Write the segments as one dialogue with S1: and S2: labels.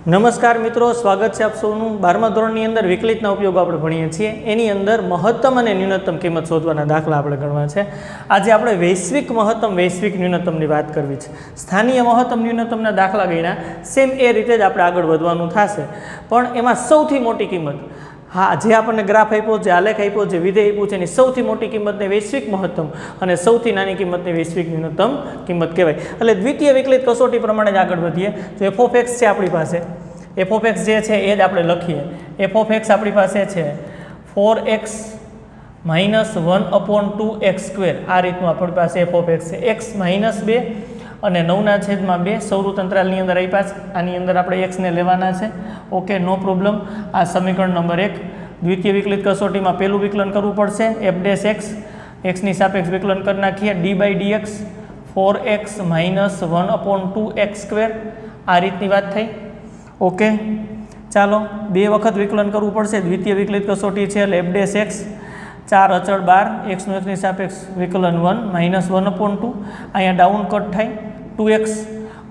S1: નમસ્કાર મિત્રો, સ્વાગત છે આપ સૌનું 12મા ધોરણની અંદર વિકલિતના ઉપયોગ આપણે ભણીએ છીએ. એની અંદર મહત્તમ અને ન્યૂનતમ કિંમત શોધવાના દાખલા આપણે ગણવા છે. આજે આપણે વૈશ્વિક મહત્તમ વૈશ્વિક ન્યૂનતમની વાત કરવી છે. સ્થાનીય મહત્તમ ન્યૂનતમના દાખલા ગણ્યા સેમ એ રીતે જ આપણે આગળ વધવાનું થશે. પણ એમાં સૌથી મોટી કિંમત, હા, જે આપણને ગ્રાફ આપ્યો, જે આલેખ આપ્યો, જે વિધેય આપ્યું છે એની સૌથી મોટી કિંમતને વૈશ્વિક મહત્તમ અને સૌથી નાની કિંમતને વૈશ્વિક ન્યૂનતમ કિંમત કહેવાય. એટલે દ્વિતીય વિકલિત કસોટી પ્રમાણે જ આગળ વધીએ. તો એફ ઓફ એક્સ છે આપણી પાસે, એફ ઓફ એક્સ જે છે એ જ આપણે લખીએ. એફ ઓફ એક્સ આપણી પાસે છે 4x - 1/2x². આ રીતનું આપણી પાસે એફ ઓફ એક્સ છે. x - 2 અને 9/2 સૌરુત અંતરાલની અંદર આપ્યા છે. આની અંદર આપણે એક્સને લેવાના છે. Okay, no problem. આ સમીકરણ નંબર 1. દ્વિતીય વિકલિત કસોટીમાં પહેલું વિકલન કરવું પડશે. f' એક્સની સાપેક્ષ વિકલન કરી નાખીએ. d/dx 4x - 1/2x². આ રીતની વાત થઈ. ઓકે, ચાલો 2 વખત વિકલન કરવું પડશે. દ્વિતીય વિકલિત કસોટી છે એટલે f' 4 અચળ 12, x નું x ની સાપેક્ષ વિકલન 1 - 1/2. અહીંયા ડાઉન કટ થાય 2x.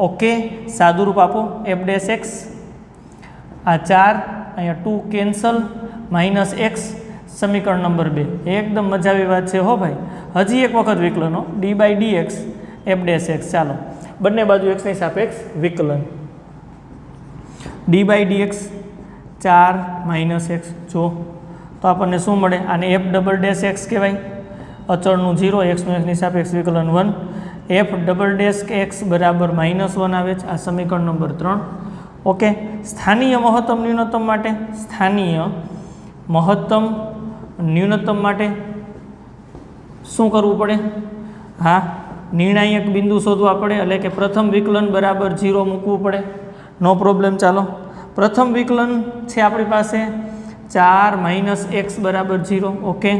S1: ઓકે, સાદુરૂપ આપો f', આ 4, અહીંયા 2 કેન્સલ, -x, સમીકરણ નંબર 2. એકદમ મજા આવી વાત છે હો ભાઈ. હજી એક વખત વિકલનો d/dx f'. ચાલો બંને બાજુ x ની સાપેક્ષ વિકલન. d/dx 4 - x. જો તો આપણને શું મળે? આને f'(x) કહેવાય. અચળનું 0, x નું x ની સાપેક્ષ વિકલન 1. f'(x) બરાબર -1 આવે છે. આ સમીકરણ નંબર 3. ઓકે, સ્થાનીય મહત્તમ ન્યૂનતમ માટે, સ્થાનીય મહત્તમ ન્યૂનતમ માટે શું કરવું પડે? હા, નિર્ણાયક બિંદુ શોધવા પડે. એટલે કે પ્રથમ વિકલન બરાબર 0 મૂકવું પડે. નો પ્રોબ્લેમ. ચાલો પ્રથમ વિકલન છે આપણી પાસે 4 - x બરાબર 0. ઓકે,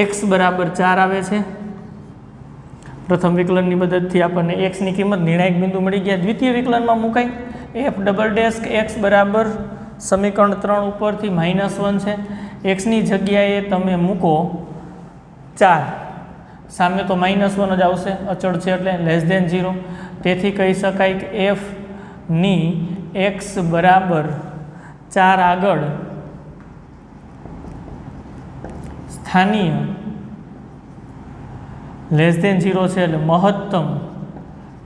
S1: x બરાબર 4 આવે છે. પ્રથમ વિકલનની મદદથી આપણને x ની કિંમત નિર્ણાયક બિંદુ મળી ગયા. દ્વિતીય વિકલનમાં મુકાય f'(x) બરાબર સમીકરણ 3 ઉપરથી -1 છે. x ની જગ્યાએ તમે મૂકો 4, સામે તો -1 જ આવશે, અચળ છે એટલે <0. તેથી કહી શકાય કે f ની x બરાબર 4 આગળ સ્થાનીય <0 છે એટલે મહત્તમ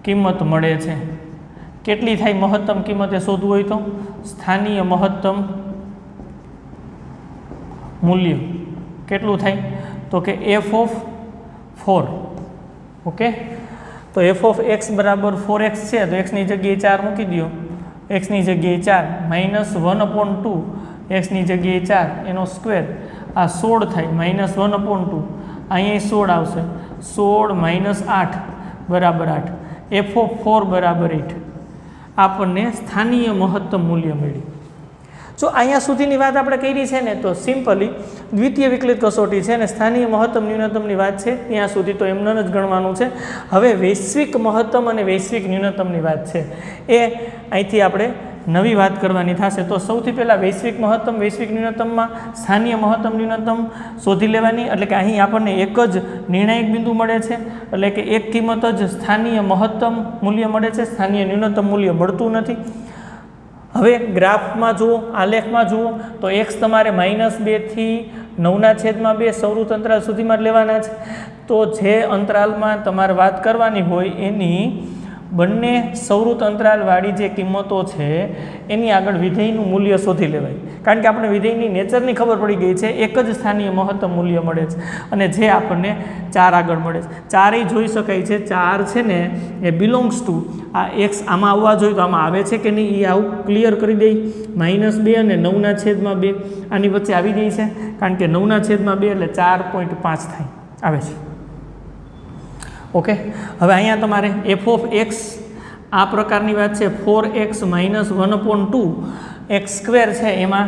S1: કિંમત મળે છે. કેટલી થાય મહત્તમ કિંમત એ શોધવું હોય તો? સ્થાનીય મહત્તમ મૂલ્ય કેટલું થાય? તો કે f(4). ઓકે, તો f(x) બરાબર 4x છે તો x ની જગ્યાએ 4 મૂકી દો. x ની જગ્યાએ 4 - 1/2 x ની જગ્યાએ 4 એનો સ્ક્વેર, આ 16 થાય. -1/2 અહીંયા 16 આવશે. 16 - 8 બરાબર 8. f(4) બરાબર 8. આપણને સ્થાનીય મહત્તમ મૂલ્ય મળ્યું. જો અહીંયા સુધીની વાત આપણે કરી છે ને તો સિમ્પલી દ્વિતીય વિકલિત કસોટી છે અને સ્થાનીય મહત્તમ ન્યૂનતમની વાત છે ત્યાં સુધી તો એમને જ ગણવાનું છે. હવે વૈશ્વિક મહત્તમ અને વૈશ્વિક ન્યૂનતમની વાત છે એ અહીંથી આપણે નવી વાત કરવાની થશે. તો સૌથી પહેલાં વૈશ્વિક મહત્તમ વૈશ્વિક ન્યૂનતમમાં સ્થાનીય મહત્તમ ન્યૂનતમ શોધી લેવાની. એટલે કે અહીં આપણને એક જ નિર્ણાયક બિંદુ મળે છે, એટલે કે એક કિંમત જ સ્થાનીય મહત્તમ મૂલ્ય મળે છે, સ્થાનીય ન્યૂનતમ મૂલ્ય મળતું નથી. હવે ગ્રાફમાં જુઓ, આલેખમાં જુઓ તો x તમારે -2 થી 9/2 સૌરુત અંતરાલ સુધીમાં જ લેવાના છે. તો જે અંતરાલમાં તમારે વાત કરવાની હોય એની બંને સૌરુત અંતરાલવાળી જે કિંમતો છે એની આગળ વિધેયનું મૂલ્ય શોધી લેવાય. કારણ કે આપણે વિધેયની નેચરની ખબર પડી ગઈ છે. એક જ સ્થાનીય મહત્તમ મૂલ્ય મળે છે અને જે આપણને 4 આગળ મળે છે. 4 જોઈ શકાય છે. 4 છે ને એ બિલોંગ્સ ટુ આ x. આમાં આવવા જોઈએ તો આમાં આવે છે કે નહીં એ આવું ક્લિયર કરી દઈ. -2 અને 9/2 આની વચ્ચે આવી જાય છે કારણ કે 9/2 એટલે 4.5 થાય આવે છે. ઓકે, હવે અહીંયા તમારે f(x) આ પ્રકારની વાત છે. 4x - 1/2x² છે. એમાં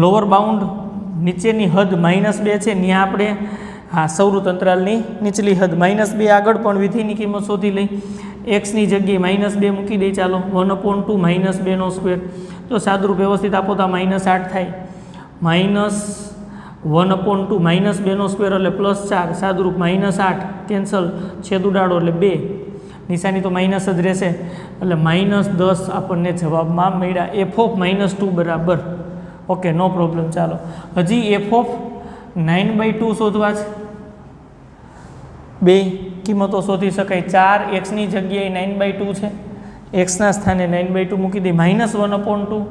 S1: લોઅર બાઉન્ડ નીચેની હદ -2 છે. ત્યાં આપણે હા સૌરુત અંતરાલની નીચલી હદ -2 આગળ પણ વિધિની કિંમત શોધી લઈ. x ની જગ્યાએ -2 મૂકી દઈ. ચાલો 1/2 -2² તો સાદુરૂપ વ્યવસ્થિત આપો તો -8 થાય. -1/2 -2² એટલે +4, સાદુરૂપ -8 કેન્સલ, છેદ ઉડાડો એટલે 2. નિશાની તો માઇનસ જ રહેશે એટલે -10 આપણને જવાબમાં મળ્યા f(-2) બરાબર ઓકે નો પ્રોબ્લેમ. ચાલો હજી f(9/2) શોધવા છે. બે કિંમતો શોધી શકાય. 4 x ની જગ્યાએ 9/2 છે, એક્સના સ્થાને 9/2 મૂકી દઈએ. -1/2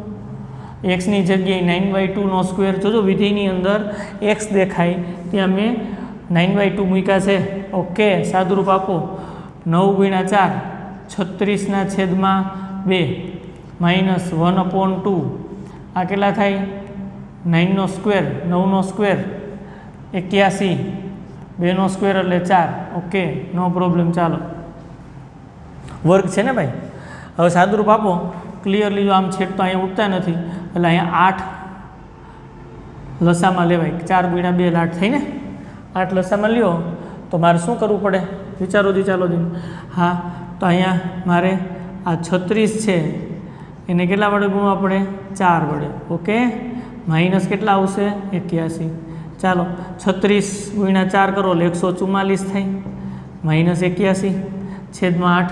S1: એક્સની જગ્યાએ 9/2 નો સ્ક્વેર. જોજો વિધેયની અંદર એક્સ દેખાય ત્યાં મેં 9/2 મૂક્યા છે. ઓકે સાદુરૂપ આપો. 9 × 4 36/2 -1/2 આ કેટલા થાય? 9 નો સ્ક્વેર, 9 નો સ્ક્વેર 81, 2 નો સ્ક્વેર એટલે 4. Okay no problem. ચાલો વર્ગ છે ને ભાઈ. હવે સાદુરૂપ આપો ક્લિયરલી. જો આમ છેદ તો અહીંયા ઉઠતા નથી એટલે અહીંયા 8 લસામાં લેવાય. 4 × 2 8 થઈ ને. 8 લસામાં લ્યો તો મારે શું કરવું પડે? વિચારો જી. ચાલો જી. હા તો અહીંયા મારે આ 36 છે એને કેટલા વડે ગુણવા પડે? 4 વડે. ઓકે માઇનસ કેટલા આવશે? 81. ચાલો 36 × 4 કરો એટલે 144 થાય. -81 છેદમાં 8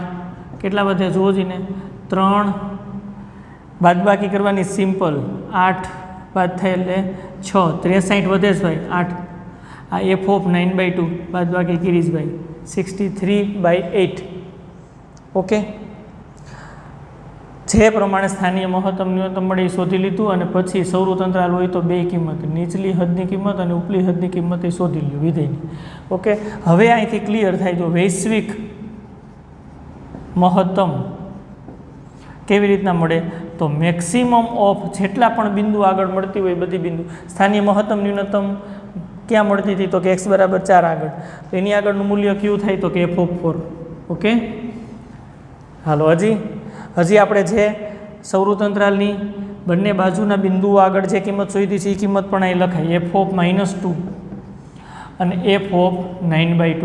S1: કેટલા વધે? જુઓ જીને 3 બાદબાકી કરવાની સિમ્પલ. 8 બાદ થાય એટલે 6, 63 વધે છે ભાઈ 8. આ f(9/2) બાદબાકી ગિરીશભાઈ 63/8. ઓકે જે પ્રમાણે સ્થાનીય મહત્તમ ન્યૂનતમ મળે એ શોધી લીધું અને પછી સૌરત અંતરાલ હોય તો બે કિંમત, નીચલી હદની કિંમત અને ઉપલી હદની કિંમત એ શોધી લ્યો વિધેયની. ઓકે હવે અહીંથી ક્લિયર થાય. જો વૈશ્વિક મહત્તમ કેવી રીતના મળે? તો મેક્સિમમ ઓફ જેટલા પણ બિંદુ આગળ મળતી હોય બધી બિંદુ. સ્થાનીય મહત્તમ ન્યૂનતમ ક્યાં મળતી હતી? તો કે x = 4 આગળ. તો એની આગળનું મૂલ્ય કયું થાય? તો કે f(4). ઓકે હાલો હજી આપણે જે સૌરત અંતરાલની બંને બાજુના બિંદુઓ આગળ જે કિંમત શોધી છે એ કિંમત પણ અહીં લખાય. f(-2) અને f(9/2).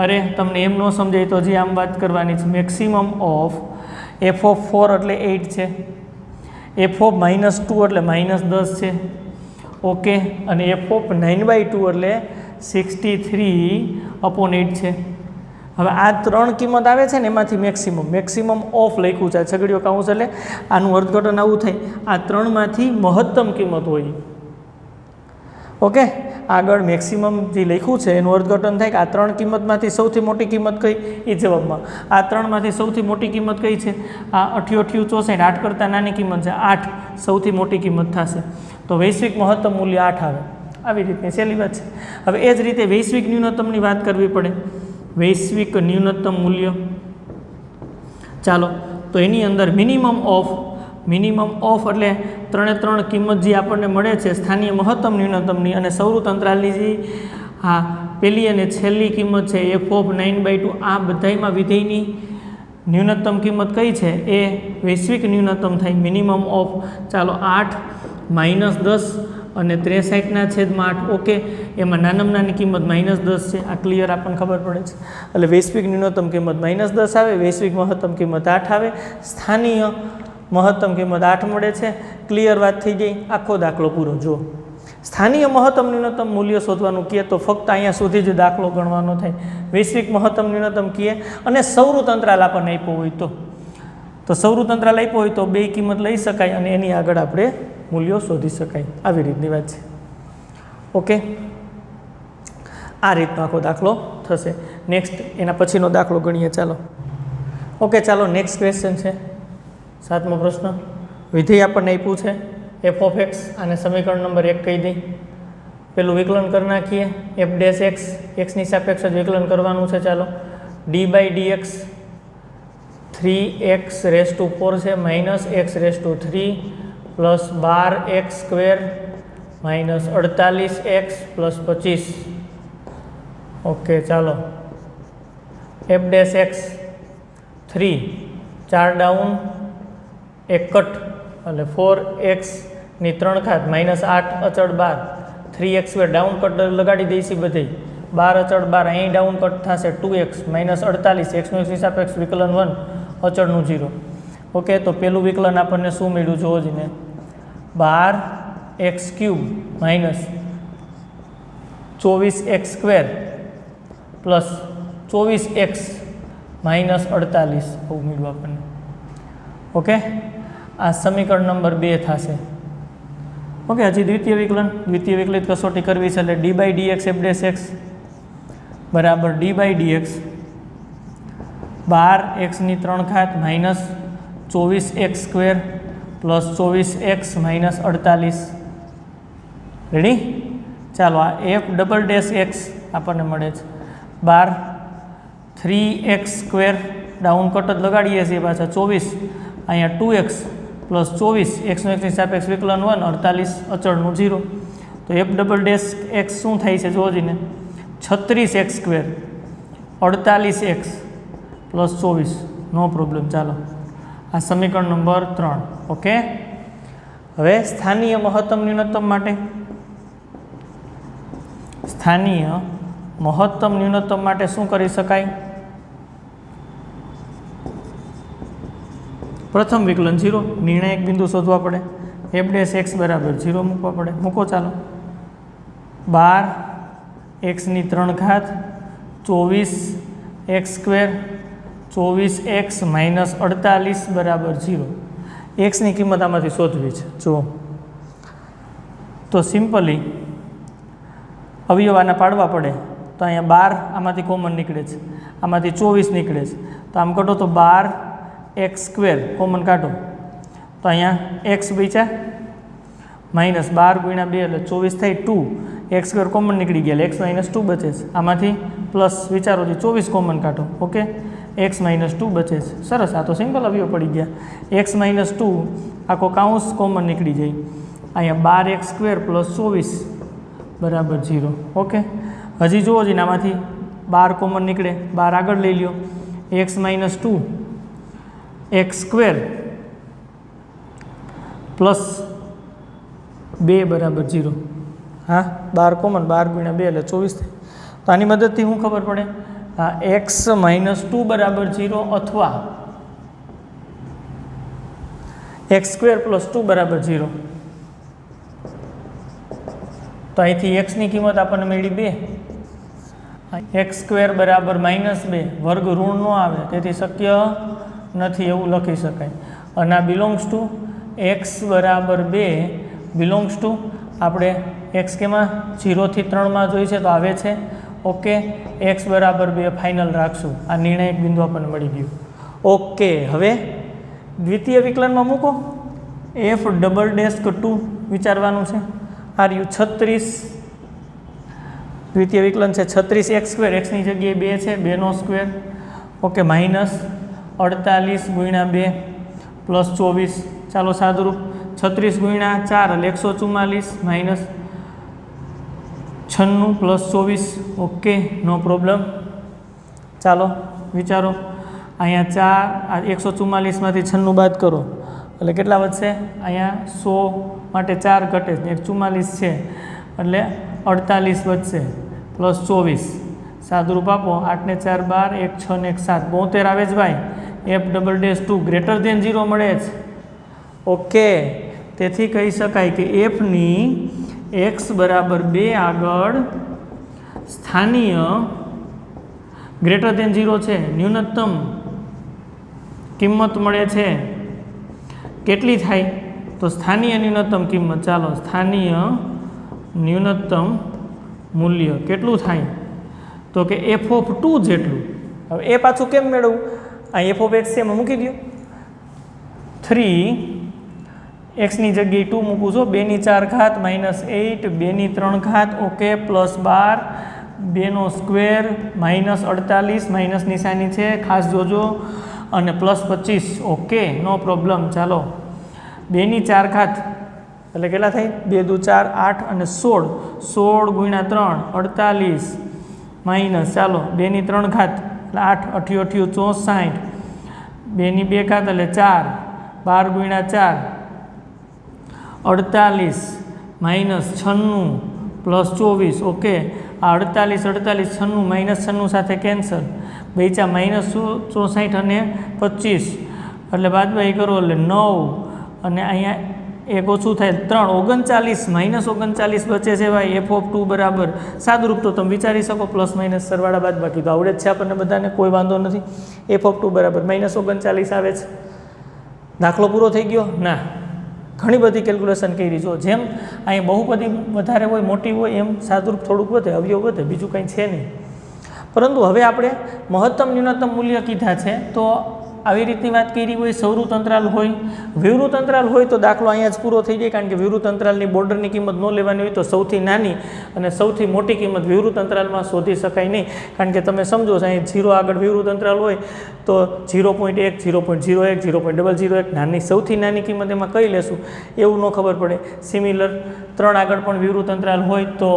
S1: અરે તમને એમ ન સમજાય તો હજી આમ વાત કરવાની છે. મેક્સિમમ ઓફ f(4) એટલે 8 છે, f(-2) એટલે -10 છે. ઓકે અને f(9/2) એટલે 63/8 છે. હવે આ 3 કિંમત આવે છે ને એમાંથી મેક્સિમમ ઓફ લખ્યું છે. છગડીયો કાઉન્સ એટલે આનું અર્થઘટન આવું થાય. આ 3માંથી મહત્તમ કિંમત હોય. ઓકે આગળ મેક્સિમમ જે લખ્યું છે એનું અર્થઘટન થાય કે આ 3 કિંમતમાંથી સૌથી મોટી કિંમત કઈ? એ જવાબમાં આ 3માંથી સૌથી મોટી કિંમત કઈ છે? આ 88, 64, 8 કરતાં નાની કિંમત છે. 8 સૌથી મોટી કિંમત થશે. તો વૈશ્વિક મહત્તમ મૂલ્ય 8 આવે. આવી રીતની સહેલી વાત છે. હવે એ જ રીતે વૈશ્વિક ન્યૂનતમની વાત કરવી પડે. વૈશ્વિક ન્યૂનતમ મૂલ્ય ચાલો તો એની અંદર મિનિમમ ઓફ એટલે 3 કિંમત જે આપણને મળે છે સ્થાનીય મહત્તમ ન્યૂનતમની અને સૌરત અંતરાલની જે હા પહેલી અને છેલ્લી કિંમત છે f(9/2) આ બધાયમાં વિધેયની ન્યૂનતમ કિંમત કઈ છે? એ વૈશ્વિક ન્યૂનતમ થાય. મિનિમમ ઓફ ચાલો 8 -10 અને 63/8. ઓકે એમાં નાનામાં નાની કિંમત -10 છે. આ ક્લિયર આપણને ખબર પડે છે. એટલે વૈશ્વિક ન્યૂનતમ કિંમત -10 આવે, વૈશ્વિક મહત્તમ કિંમત 8 આવે, સ્થાનીય મહત્તમ કિંમત 8 મળે છે. ક્લિયર વાત થઈ ગઈ. આખો દાખલો પૂરો. જો સ્થાનીય મહત્તમ ન્યૂનતમ મૂલ્ય શોધવાનું કહે તો ફક્ત અહીંયા સુધી જ દાખલો ગણવાનો થાય. વૈશ્વિક મહત્તમ ન્યૂનતમ કહે અને સૌરત અંતરાલ આપણને આપ્યો હોય તો સૌરત અંતરાલ આપ્યો હોય તો બે કિંમત લઈ શકાય અને એની આગળ આપણે મૂલ્યો શોધી શકાય. આવી રીતની વાત છે. ઓકે આ રીતનો આખો દાખલો થશે. નેક્સ્ટ એના પછીનો દાખલો ગણીએ. ચાલો ઓકે ચાલો નેક્સ્ટ ક્વેશ્ચન છે 7મો પ્રશ્ન. વિધેય આપણને આપ્યું છે f(x) આને સમીકરણ નંબર 1 કહી દઈ. પેલું વિકલન કરી નાખીએ. f'(x) ની સાપેક્ષ જ વિકલન કરવાનું છે. ચાલો d/dx 3x⁴ છે -x⁴ plus 12x² -48x + 25. Okay ચાલો f'(x) 3 4 ડાઉન 1 કટ એટલે 4x ની 3 ઘાત -8 અચળ 12 3x² ડાઉન કટ લગાડી દઈશી બધે 12 અચળ 12 અહીં ડાઉન કટ થશે 2x -48 x નું સાપેક્ષ વિકલન 1 અચળનું 0. ઓકે તો પેલું વિકલન આપણને શું મળ્યું જોવો જ ને 12x³ -24x² + 24x -48 આવું મળ્યું આપણને. ઓકે, આ સમીકરણ નંબર 2 થશે. ઓકે, હજી દ્વિતીય વિકલિત કસોટી કરવી છે એટલે d/dx f' x બરાબર d/dx 12x³ -24x² + 24x - 48. Ready? ચાલો, આ f'(x) આપણને મળે છે 12 3x² ડાઉન કટ જ લગાડીએ છીએ પાછા 24 અહીંયા 2x + 24 x નું x ની સાપેક્ષ વિકલન 1 48 અચળનું 0. તો f'(x) શું થાય છે જોજીને 36x² 48x + 24. નો પ્રોબ્લેમ. ચાલો, આ સમીકરણ નંબર 3. ઓકે, હવે સ્થાનીય મહત્તમ ન્યૂનતમ માટે શું કરી શકાય? પ્રથમ વિકલન 0, નિર્ણાયક બિંદુ શોધવા પડે. f'(x) બરાબર 0 મૂકવા પડે. મૂકો. ચાલો, 12x³ 24x² 24x - 48 બરાબર 0. એક્સની કિંમત આમાંથી શોધવી છે. જુઓ, તો સિમ્પલી અવયવ આના પાડવા પડે. તો અહીંયા 12 આમાંથી કોમન નીકળે છે, આમાંથી 24 નીકળે છે. તો આમ કાઢો તો 12x² કોમન કાઢો તો અહીંયા x બચ્યા -12 × 2 એટલે 24 થાય 2. x² કોમન નીકળી ગયા એટલે x - 2 બચે છે. આમાંથી પ્લસ વિચારો 24 કોમન કાઢો. ઓકે, x - 2 બચે છે. સરસ, આ તો સિમ્પલ અવયવ પડી ગયા. x - 2 આખો કાઉન્સ કોમન નીકળી જાય. અહીંયા 12x² + 24 બરાબર 0. ઓકે, હજી જુઓ જ આમાંથી 12 કોમન નીકળે, 12 આગળ લઈ લ્યો. x - 2 x² + 2 બરાબર 0. હા, 12 કોમન, 12 × 2 એટલે 24 થાય. તો આની મદદથી શું ખબર પડે? x - 2 બરાબર 0 અથવા x² + 2 બરાબર 0. તો અહીંથી x ની કિંમત આપણને મળી 2. x² બરાબર -2. વર્ગ ઋણ ન આવે તેથી શક્ય નથી એવું લખી શકાય. અને આ બિલોંગ્સ ટુ x બરાબર 2 બિલોંગ્સ ટુ આપણે x કેમાં 0 થી 3 માં જોઈ છે તો આવે છે. ઓકે, x બરાબર 2 ફાઇનલ રાખશું. આ નિર્ણાયક બિંદુ આપણને મળી ગયું. ઓકે, હવે દ્વિતીય વિકલનમાં મૂકો. f'(2) વિચારવાનું છે. આર્યુ 36 દ્વિતીય વિકલન છે 36x², x ની જગ્યાએ 2 છે 2 નો સ્ક્વેર. ઓકે, -48 × 2 + 24. ચાલો સાદુરૂપ 36 × 4 એટલે 144 -96 + 24. Okay, no problem. ચાલો વિચારો, અહીંયા 144 માંથી 96 બાદ કરો એટલે કેટલા વધશે? અહીંયા 100 માટે 4 ઘટે છે, 144 છે એટલે 48 વધશે +24. સાદુરૂપ આપો 8 ને 4 12, 1 6 ને 1 7, 72 આવે છે ભાઈ. f'(2) > 0 મળે છે. ઓકે, તેથી કહી શકાય કે f ની x બરાબર 2 આગળ સ્થાનીય > 0 છે, ન્યૂનતમ કિંમત મળે છે. કેટલી થાય? તો સ્થાનીય ન્યૂનતમ કિંમત. ચાલો, સ્થાનીય ન્યૂનતમ મૂલ્ય કેટલું થાય? તો કે f(2) જેટલું. હવે એ પાછું કેમ મેળવવું? આ f(x) છે એમાં મૂકી દો. 3 x ની જગ્યાએ 2 મૂકું છું. 2 ની 4 ઘાત -8, 2 ની 3 ઘાત. ઓકે, +12, 2 નો સ્ક્વેર -48, માઇનસ નિશાની છે ખાસ જોજો, અને +25. Okay, no problem. ચાલો, 2 ની 4 ઘાત એટલે કેટલા થાય? 2 દુ 4 8 અને 16. 16 × 3 48 માઇનસ. ચાલો, 2 ની 3 ઘાત એટલે 8 88 64. 2 ની 2 ઘાત એટલે 4. 12 × 4 48 -96 + 24. ઓકે, આ 48 96 -96 સાથે કેન્સલ. બેચા -64 અને 25 એટલે બાદબાકી કરો એટલે 9 અને અહીંયા 1 ઓછું થાય 3 39 -39 બચે છે ભાઈ એફ ઓફ 2 બરાબર સાદુરૂપ તો તમે વિચારી શકો પ્લસ માઇનસ સરવાળા બાદ બાકી તો આવડે જ છે આપણને બધાને કોઈ વાંધો નથી એફ ઓફ 2 બરાબર -39 આવે છે દાખલો પૂરો થઈ ગયો ના ઘણી બધી કેલ્ક્યુલેશન કરી જો જેમ અહીં બહુપદી વધારે હોય મોટી હોય એમ સાદુરૂપ થોડુંક વધે અવયવ વધે બીજું કંઈ છે નહીં પરંતુ હવે આપણે મહત્તમ ન્યૂનતમ મૂલ્ય કીધા છે તો આવી રીતની વાત કરી હોય સૌરુત અંતરાલ હોય વિવૃત અંતરાલ હોય તો દાખલો અહીંયા જ પૂરો થઈ જાય કારણ કે વિવૃત અંતરાલની બોર્ડરની કિંમત ન લેવાની હોય તો સૌથી નાની અને સૌથી મોટી કિંમત વિવૃત અંતરાલમાં શોધી શકાય નહીં કારણ કે તમે સમજો છો અહીં 0 આગળ વિવૃત અંતરાલ હોય તો 0.1 0.01 0.001 નાની સૌથી નાની કિંમત એમાં કઈ લેશું એવું ન ખબર પડે સિમિલર 3 આગળ પણ વિવૃત અંતરાલ હોય તો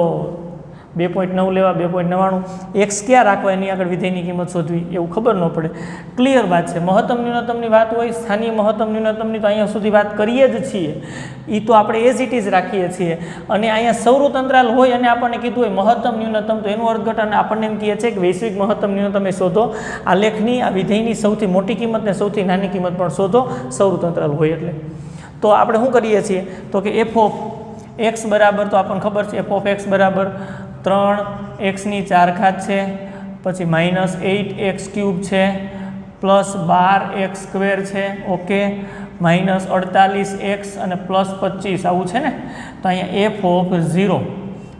S1: 2.9 લેવા 2.99 એક્સ ક્યાં રાખવા એની આગળ વિધેયની કિંમત શોધવી એવું ખબર ન પડે ક્લિયર વાત છે મહત્તમ ન્યૂનતમની વાત હોય સ્થાનીય મહત્તમ ન્યૂનતમની તો અહીંયા સુધી વાત કરીએ જ છીએ એ તો આપણે એઝ ઇટ ઇઝ રાખીએ છીએ અને અહીંયા સૌરુત અંતરાલ હોય અને આપણને કીધું હોય મહત્તમ ન્યૂનતમ તો એનું અર્થઘટન આપણને એમ કહે છે કે વૈશ્વિક મહત્તમ ન્યૂનતમ એ શોધો આ લેખની આ વિધેયની સૌથી મોટી કિંમત ને સૌથી નાની કિંમત પણ શોધો સૌરુત અંતરાલ હોય એટલે તો આપણે શું કરીએ છીએ તો કે એફ ઓફ એક્સ બરાબર તો આપણને ખબર છે એફ ઓફ એક્સ બરાબર 3 એક્સની 4 ઘાત છે પછી -8x³ છે +12x² છે ઓકે -48x અને +25 આવું છે ને તો અહીંયા એફ ઓફ 0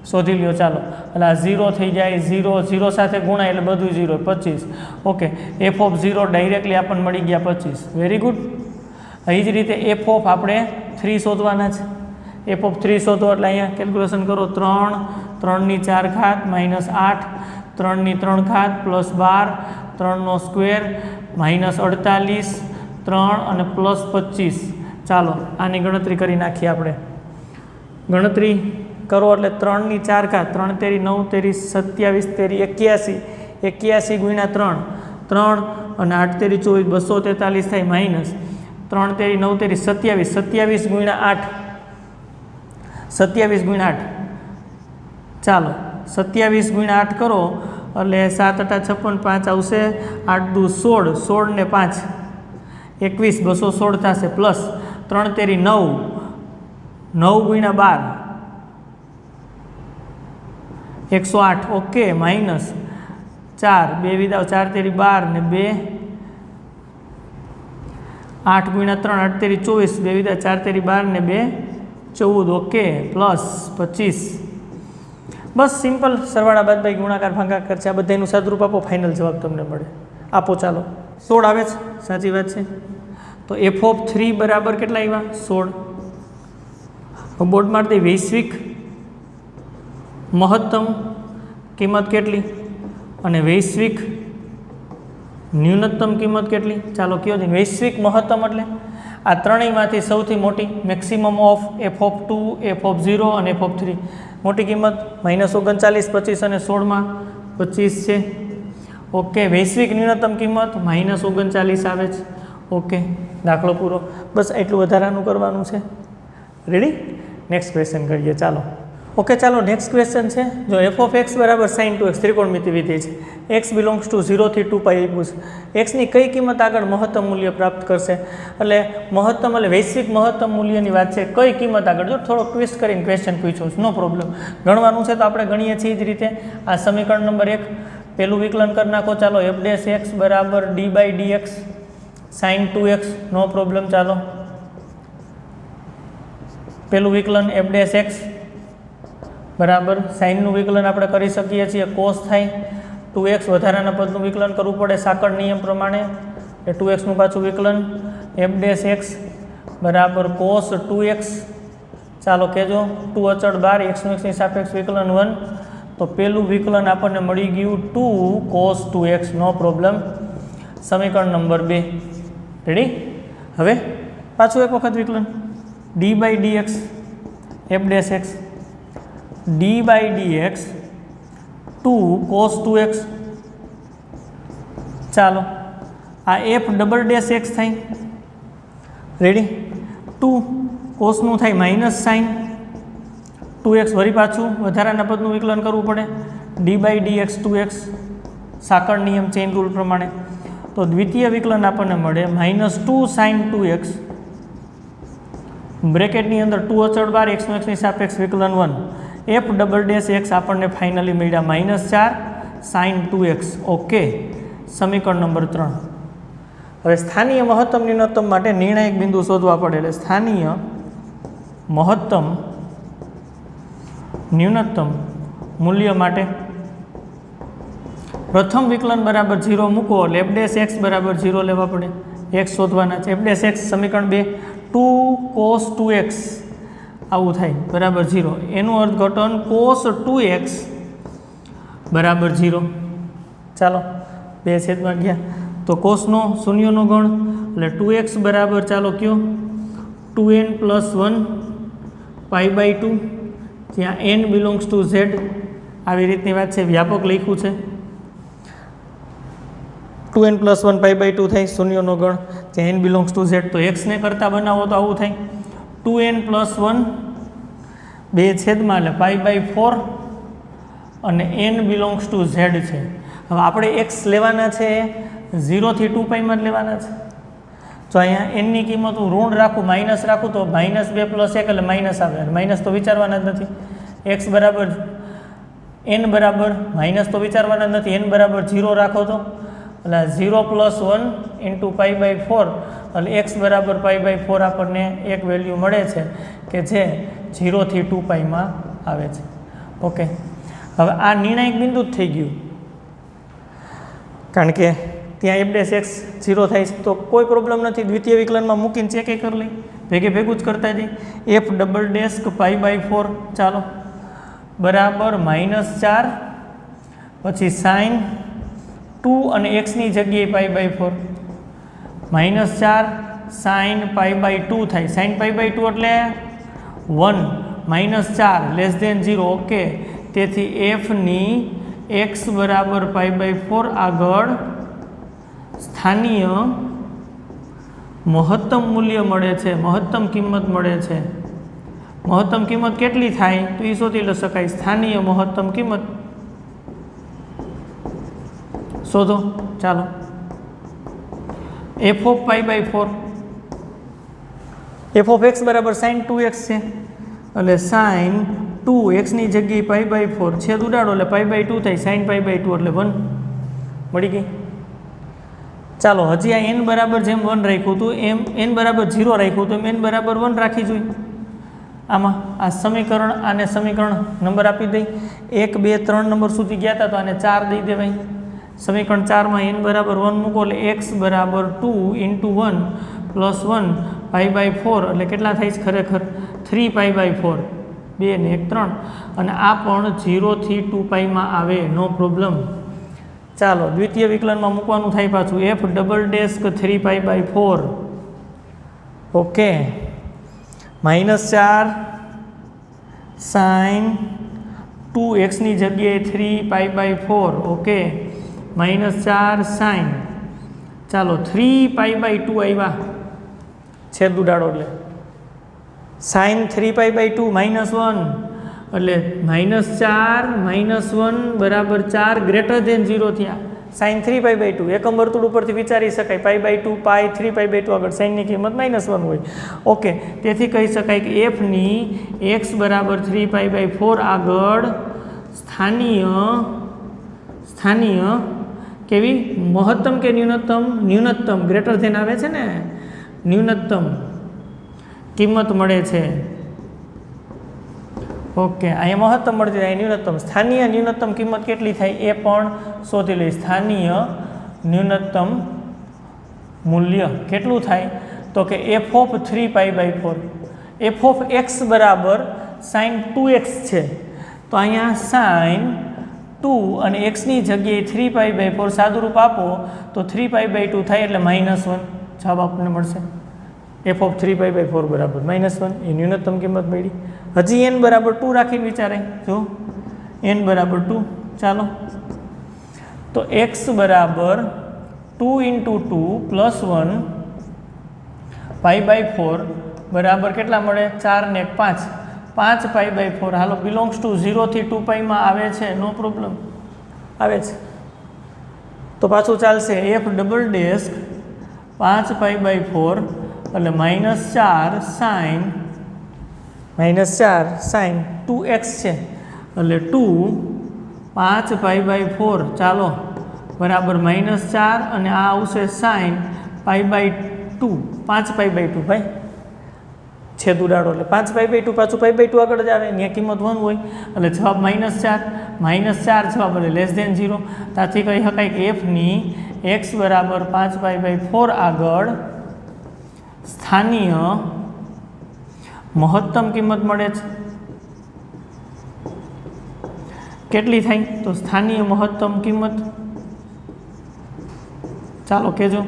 S1: શોધી લ્યો ચાલો એટલે આ 0 થઈ જાય 0 સાથે ગુણાય એટલે બધું 0 25 ઓકે એફ ઓફ 0 ડાયરેક્ટલી આપણને મળી ગયા 25 વેરી ગુડ એ જ રીતે એફ ઓફ આપણે 3 શોધવાના છે એફ ઓફ 3 શોધો એટલે અહીંયા કેલ્ક્યુલેશન કરો 3 ની 4 ઘાત -8 3 ની 3 ઘાત +12 3 નો સ્ક્વેર -48 3 અને +25 ચાલો આની ગણતરી કરી નાખીએ આપણે ગણતરી કરો એટલે 3 ની 4 ઘાત 3 તેરી 9 તેરી 27 તેરી 81 81 ગુણ્યા 3 અને 8 તેરી 24 243 થાય -3 તેરી 9 તેરી 27 27 ગુણ્યા 8 27 ગુણ્યા 8 ચાલો 27 ગુણ્યા 8 કરો એટલે 7 8 56 5 આવશે 8 દુ 16 16 ને 5 21 216 થશે પ્લસ 3 તેરી 9 9 ગુણ્યા 12 108 ઓકે માઇનસ 4 2 વિદાવ 4 તેરી 12 ને 2 8 ગુણ્યા 3 8 તેરી 24 2 વિદાવ 4 તેરી 12 ને 2 14 ઓકે પ્લસ 25 બસ સિમ્પલ સરવાળા બાદબાકી ગુણાકાર ભાગાકાર છે આ બધાનું સાદુરૂપ આપો ફાઇનલ જવાબ તમને મળે આપો ચાલો 16 આવે છે સાચી વાત છે તો એફ ઓફ 3 બરાબર કેટલા આવ્યા 16 બોર્ડ મારતી વૈશ્વિક મહત્તમ કિંમત કેટલી અને વૈશ્વિક ન્યૂનતમ કિંમત કેટલી ચાલો કયો છે વૈશ્વિક મહત્તમ એટલે આ ત્રણેયમાંથી સૌથી મોટી maximum of F of 2 F of 0 અને એફ ઓફ 3 મોટી કિંમત -39 25 અને 16માં 25 છે ઓકે વૈશ્વિક ન્યૂનતમ કિંમત -39 આવે છે ઓકે દાખલો પૂરો બસ એટલું વધારાનું કરવાનું છે રેડી નેક્સ્ટ ક્વેશ્ચન કરીએ ચાલો ઓકે ચાલો નેક્સ્ટ ક્વેશ્ચન છે જો એફ ઓફ એક્સ બરાબર sin 2x ત્રિકોણમિતિ વિધેય છે x બિલોંગ્સ ટુ 0 થી 2π આપ્યું છે એક્સની કઈ કિંમત આગળ મહત્તમ મૂલ્ય પ્રાપ્ત કરશે એટલે મહત્તમ એટલે વૈશ્વિક મહત્તમ મૂલ્યની વાત છે કઈ કિંમત આગળ જો થોડો ટ્વિસ્ટ કરીને ક્વેશ્ચન પૂછ્યો છે નો પ્રોબ્લેમ ગણવાનું છે તો આપણે ગણીએ છીએ જ રીતે આ સમીકરણ નંબર 1 પહેલું વિકલન કરી નાખો ચાલો f' બરાબર d/dx sin 2x નો પ્રોબ્લેમ ચાલો પહેલું વિકલન f' બરાબર સાઇનનું વિકલન આપણે કરી શકીએ છીએ કોસ થાય 2x વધારાના પદનું વિકલન કરવું પડે સાંકળ નિયમ પ્રમાણે એ 2xનું પાછું વિકલન f' બરાબર કોસ 2x ચાલો કહેજો 2 અચળ 12 x ની સાપેક્ષ વિકલન 1 તો પહેલું વિકલન આપણને મળી ગયું 2 cos 2x નો પ્રોબ્લેમ સમીકરણ નંબર 2 રેડી હવે પાછું એક વખત વિકલન d/dx f' d/dx 2 cos 2x ચાલો આ f"x થાય રેડી 2 કોસનું થાય માઇનસ સાઇન 2x વળી પાછું વધારાના પદનું વિકલન કરવું પડે d/dx 2x સાંકળ નિયમ ચેઇન રૂલ પ્રમાણે તો દ્વિતીય વિકલન આપણને મળે -2 sin 2x બ્રેકેટની અંદર 2 અચળ બાર એક્સનો એક્સની સાપેક્ષ વિકલન 1 એફ ડબલ ડેશ એક્સ આપણને ફાઇનલી મળ્યા -4 sin 2x. ઓકે, સમીકરણ નંબર 3. હવે સ્થાનીય મહત્તમ ન્યૂનતમ માટે નિર્ણાયક બિંદુ શોધવા પડે. એટલે સ્થાનીય મહત્તમ ન્યૂનતમ મૂલ્ય માટે પ્રથમ વિકલન બરાબર 0 મૂકો એટલે એફ ડેશ એક્સ બરાબર 0 લેવા પડે. એક્સ શોધવાના છે. એફ ડેશ એક્સ સમીકરણ 2 2 cos 2x આવું થાય બરાબર 0. એનું અર્થઘટન cos 2x બરાબર 0. ચાલો 2 ગયા તો કોસનો શૂન્યનો ગણ એટલે 2x બરાબર ચાલો કયો 2n + 1 π/2 જ્યાં n બિલોંગ્સ ટુ z. આવી રીતની વાત છે, વ્યાપક લખ્યું છે. 2n + 1 π/2 થાય શૂન્યનો ગણ જ્યાં n બિલોંગ્સ ટુ z. તો x ને કરતાં બનાવો તો આવું થાય 2n + 1 2 છેદમાં એટલે π/4 અને n બિલોંગ્સ ટુ z છે. હવે આપણે x લેવાના છે 0 થી 2π માં જ લેવાના છે. તો અહીંયા n ની કિંમત હું ઋણ રાખું માઇનસ રાખું તો -2 + 1 એટલે માઇનસ આવે. માઇનસ તો વિચારવાના જ નથી. x બરાબર n બરાબર માઇનસ તો વિચારવાના જ નથી. n બરાબર 0 રાખો તો એટલે 0 + 1 × π/4 એટલે x બરાબર π/4 આપણને એક વેલ્યુ મળે છે કે જે 0 થી 2π માં આવે છે. ઓકે, હવે આ નિર્ણાયક બિંદુ જ થઈ ગયું કારણ કે ત્યાં એફ ડેશ એક્સ 0 થાય છે તો કોઈ પ્રોબ્લેમ નથી. દ્વિતીય વિકલનમાં મૂકીને ચેક કરી લઈ, ભેગું જ કરતા જઈ. એફ ડબલ ડેશ π/4 ચાલો બરાબર -4 પછી સાઇન 2 અને એક્સની જગ્યાએ π/4 -4 સાઇન π/2 થાય. સાઇન π/2 એટલે 1 -4 <0. ઓકે, તેથી એફની x બરાબર π/4 આગળ સ્થાનીય મહત્તમ મૂલ્ય મળે છે, મહત્તમ કિંમત મળે છે. મહત્તમ કિંમત કેટલી થાય તો એ શોધી શકાય. સ્થાનીય મહત્તમ કિંમત શોધો. ચાલો f of π/4 f of x બરાબર sin 2x છે એટલે sin 2x ની જગ્યાએ π/4 છેદ ઉડાડો એટલે π/2 થાય. sin π/2 એટલે 1 મળી ગઈ. ચાલો હજી આ n બરાબર જેમ 1 રાખ્યું હતું એમ n બરાબર 0 રાખ્યું હતું એમ n બરાબર 1 રાખી જોઈએ. આમાં આ સમીકરણ આને સમીકરણ નંબર આપી દઈ. 1 2 3 નંબર સુધી ગયા હતા તો આને 4 દઈ દેવાય. સમીકરણ 4 માં n બરાબર 1 મૂકો એટલે x બરાબર 2 × 1 + 1 π/4 એટલે કેટલા થાય છે ખરેખર 3 π/4 2 ને 1 3 અને આ પણ 0 થી 2π માં આવે, નો પ્રોબ્લેમ. ચાલો દ્વિતીય વિકલનમાં મૂકવાનું થાય પાછું f double dash 3 π/4 okay -4 sine 2 એક્સની જગ્યાએ 3 π/4 ઓકે -4 સાઇન ચાલો 3 π/2 આવ્યા છેદ ઉડાડો એટલે સાઇન 3 π/2 -1 એટલે -4 -1 બરાબર 4 > 0 થયા. સાઇન 3 π/2 એકમ વર્તુળ ઉપરથી વિચારી શકાય π/2 π 3 π/2 આગળ સાઇનની કિંમત -1 હોય. ઓકે, તેથી કહી શકાય કે એફની x બરાબર 3 π/4 આગળ સ્થાનીય કેવી મહત્તમ કે ન્યૂનતમ > આવે છે ને ન્યૂનતમ કિંમત મળે છે. ઓકે, અહીંયા મહત્તમ મળતી થાય ન્યૂનતમ. સ્થાનીય ન્યૂનતમ કિંમત કેટલી થાય એ પણ શોધી લઈ. સ્થાનીય ન્યૂનતમ મૂલ્ય કેટલું થાય તો કે f of 3 π/4 f of x બરાબર sin 2x છે તો અહીંયા sin 2 અને x ની જગ્યાએ 3 π/4 સાદુરૂપ આપો તો 3 π/2 થાય એટલે -1 જવાબ આપણને મળશે. f of 3 π/4 બરાબર -1 એ ન્યૂનતમ કિંમત મળી. હજી n બરાબર 2 રાખીને વિચારે જો n બરાબર 2 ચાલો તો x બરાબર 2 × 2 + 1 π/4 બરાબર કેટલા મળે 4 ને 1 5 π/4 હાલો બિલોંગ્સ ટુ 0 થી 2π માં આવે છે, નો પ્રોબ્લેમ આવે છે તો પાછું ચાલશે. f ડબલ ડેશ 5 π/4 એટલે -4 સાઇન -4 sin 2x છે એટલે 2 5π/4 ચાલો બરાબર -4 અને આ આવશે sin π/2 5π/2 ભાઈ છેદ ઉડાડો એટલે 5π/2 પાછું π/2 આગળ જ આવે ત્યાં કિંમત 1 હોય એટલે જવાબ -4 જવાબ એટલે <0 ત્યાંથી કહી શકાય કે એફની x બરાબર 5π/4 આગળ સ્થાનીય મહત્તમ કિંમત મળે છે કેટલી થાય તો સ્થાનીય મહત્તમ કિંમત ચાલો કહેજો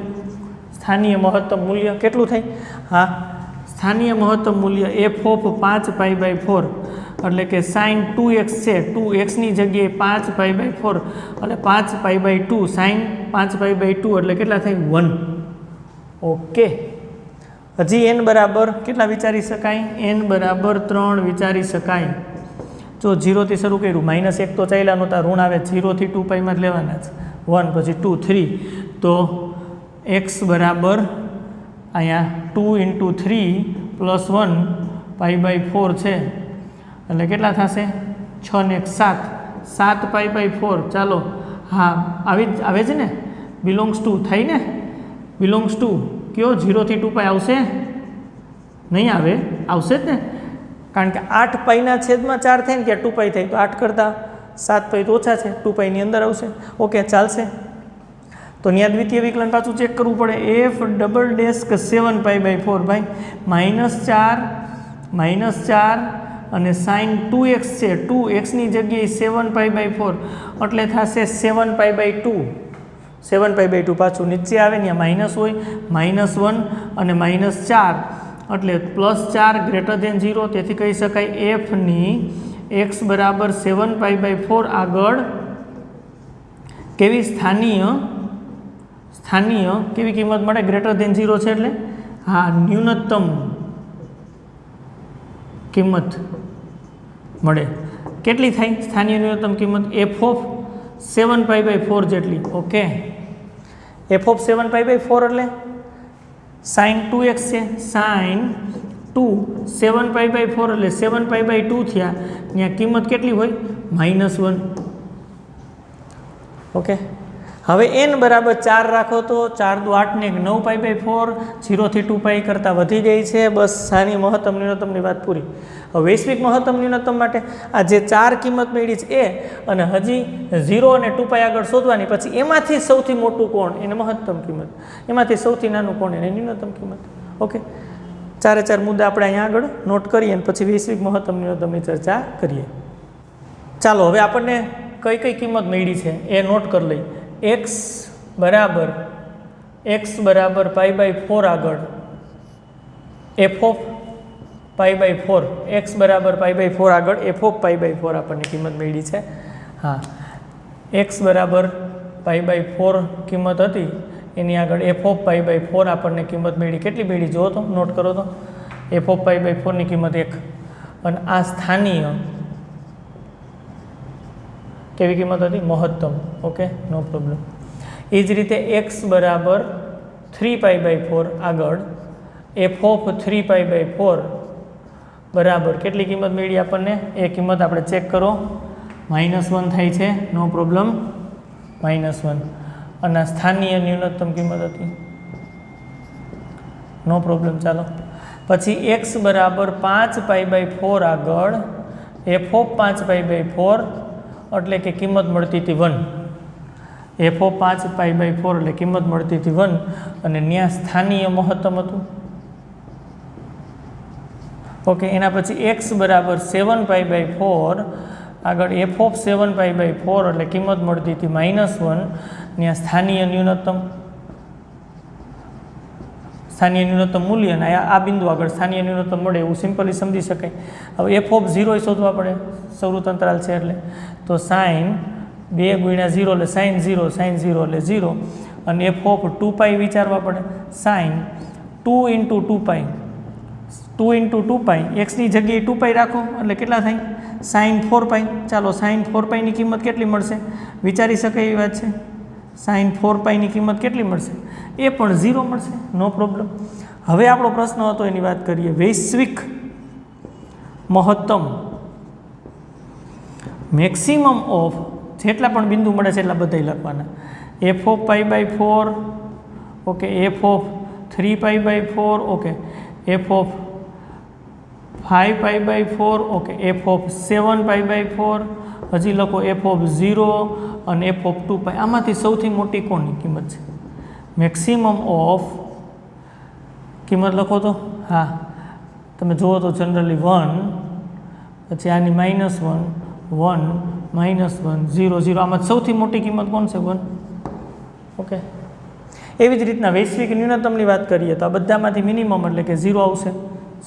S1: સ્થાનીય મહત્તમ મૂલ્ય કેટલું થાય હા સ્થાનીય મહત્તમ મૂલ્ય f ઓફ 5π/4 એટલે કે sin 2x છે 2xની જગ્યાએ 5π/4 એટલે 5π/2 sin 5π/2 એટલે કેટલા થાય 1 ઓકે હજી n બરાબર કેટલા વિચારી શકાય n બરાબર 3 વિચારી શકાય જો 0 થી શરૂ કર્યું -1 તો ચાલ્યા નહોતા ઋણ આવે 0 થી 2π માં જ લેવાના છે 1 પછી 2 3 તો x બરાબર અહીંયા 2 × 3 + 1 π/4 છે એટલે કેટલા થશે 6 ને 1 7 π/4 ચાલો હા આવે છે ને બિલોંગ્સ ટુ થાય ને બિલોંગ્સ ટુ કયો 0 થી 2π આવશે નહીં આવે આવશે જ ને કારણ કે 8πના છેદમાં 4 થાય ને કે 2π થાય તો 8 કરતાં 7π તો ઓછા છે 2πની અંદર આવશે ઓકે ચાલશે તો ત્યાં દ્વિતીય વિકલન પાછું ચેક કરવું પડે f ડબલ ડેશ 7π/4 ભાઈ -4 અને sin 2x છે 2xની જગ્યાએ 7π/4 એટલે થશે 7π/2 7π/2 પાછું નીચે આવે ને માઇનસ હોય -1 અને -4 એટલે +4 > 0 તેથી કહી શકાય એફની x બરાબર 7π/4 આગળ કેવી સ્થાનીય કેવી કિંમત મળે > 0 છે એટલે હા ન્યૂનતમ કિંમત મળે કેટલી થાય સ્થાનીય ન્યૂનતમ કિંમત f ઓફ 7π/4 જેટલી ઓકે f ઓફ 7π/4 એટલે sin 2x છે sin 2 7π/4 એટલે 7π/2 થયા ત્યાં કિંમત કેટલી હોય -1 ઓકે હવે n બરાબર 4 રાખો તો 4 × 8 ને 9π/4 0 થી 2π કરતાં વધી જાય છે બસ સ્થાનીય મહત્તમ ન્યૂનતમની વાત પૂરી હવે વૈશ્વિક મહત્તમ ન્યૂનતમ માટે આ જે 4 કિંમત મળી છે એ અને હજી 0 અને 2π આગળ શોધવાની પછી એમાંથી સૌથી મોટું કોણ એને મહત્તમ કિંમત એમાંથી સૌથી નાનું કોણ એને ન્યૂનતમ કિંમત ઓકે 4 મુદ્દા આપણે અહીંયા આગળ નોટ કરીએ અને પછી વૈશ્વિક મહત્તમ ન્યૂનતમની ચર્ચા કરીએ ચાલો હવે આપણને કઈ કિંમત મળી છે એ નોટ કરી લઈએ x બરાબર π/4 આગળ f ઓફ π/4 x બરાબર π/4 આગળ f ઓફ π/4 આપણને કિંમત મળી છે હા x બરાબર π/4 કિંમત હતી એની આગળ f ઓફ π/4 આપણને કિંમત મળી કેટલી મળી જુઓ તો નોટ કરો તો f ઓફ π/4 ની કિંમત 1 અને આ સ્થાનીય કેવી કિંમત હતી મહત્તમ ઓકે નો પ્રોબ્લેમ એ જ રીતે x બરાબર 3π/4 આગળ f ઓફ 3π/4 બરાબર કેટલી કિંમત મળી આપણને એ કિંમત આપણે ચેક કરો -1 થાય છે નો પ્રોબ્લેમ -1 અને સ્થાનીય ન્યૂનતમ કિંમત હતી નો પ્રોબ્લેમ ચાલો પછી x બરાબર 5π/4 આગળ f ઓફ 5π/4 એટલે કે કિંમત મળતી હતી 1 f ઓફ 5π/4 એટલે કિંમત મળતી હતી 1 અને ત્યાં સ્થાનીય મહત્તમ હતું ઓકે એના પછી x બરાબર 7π/4 આગળ f ઓફ 7π/4 એટલે કિંમત મળતી હતી -1 ત્યાં સ્થાનીય ન્યૂનતમ મૂલ્ય અને આ બિંદુ આગળ સ્થાનીય ન્યૂનતમ મળે એવું સિમ્પલી સમજી શકાય હવે f ઓફ 0 શોધવા પડે સૌરુત અંતરાલ છે એટલે તો sin 2 × 0 એટલે sin 0 એટલે 0 અને f ઓફ 2π વિચારવા પડે sin 2 × 2π x ની જગ્યાએ 2π રાખો એટલે કેટલા થાય sin 4π ચાલો sin 4π ની કિંમત કેટલી મળશે વિચારી શકાય એવી વાત છે sin 4π ની કિંમત કેટલી મળશે એ પણ 0 મળશે નો પ્રોબ્લેમ હવે આપણો પ્રશ્ન હતો એની વાત કરીએ વૈશ્વિક મહત્તમ મેક્સિમમ ઓફ જેટલા પણ બિંદુ મળે છે એટલા બધા લખવાના. F of π/4 okay, f of 3π/4 okay, f of 5π/4 okay, f of 7π/4 હજી લખો એફ ઓફ 0 અને એફ ઓફ 2π. આમાંથી સૌથી મોટી કોની કિંમત છે? મેક્સિમમ ઓફ કિંમત લખો તો હા તમે જુઓ તો જનરલી 1 પછી આની -1 1 -1 0 0 આમાં સૌથી મોટી કિંમત કોણ છે? 1. ઓકે, એવી જ રીતના વૈશ્વિક ન્યૂનતમની વાત કરીએ તો આ બધામાંથી મિનિમમ એટલે કે 0 આવશે.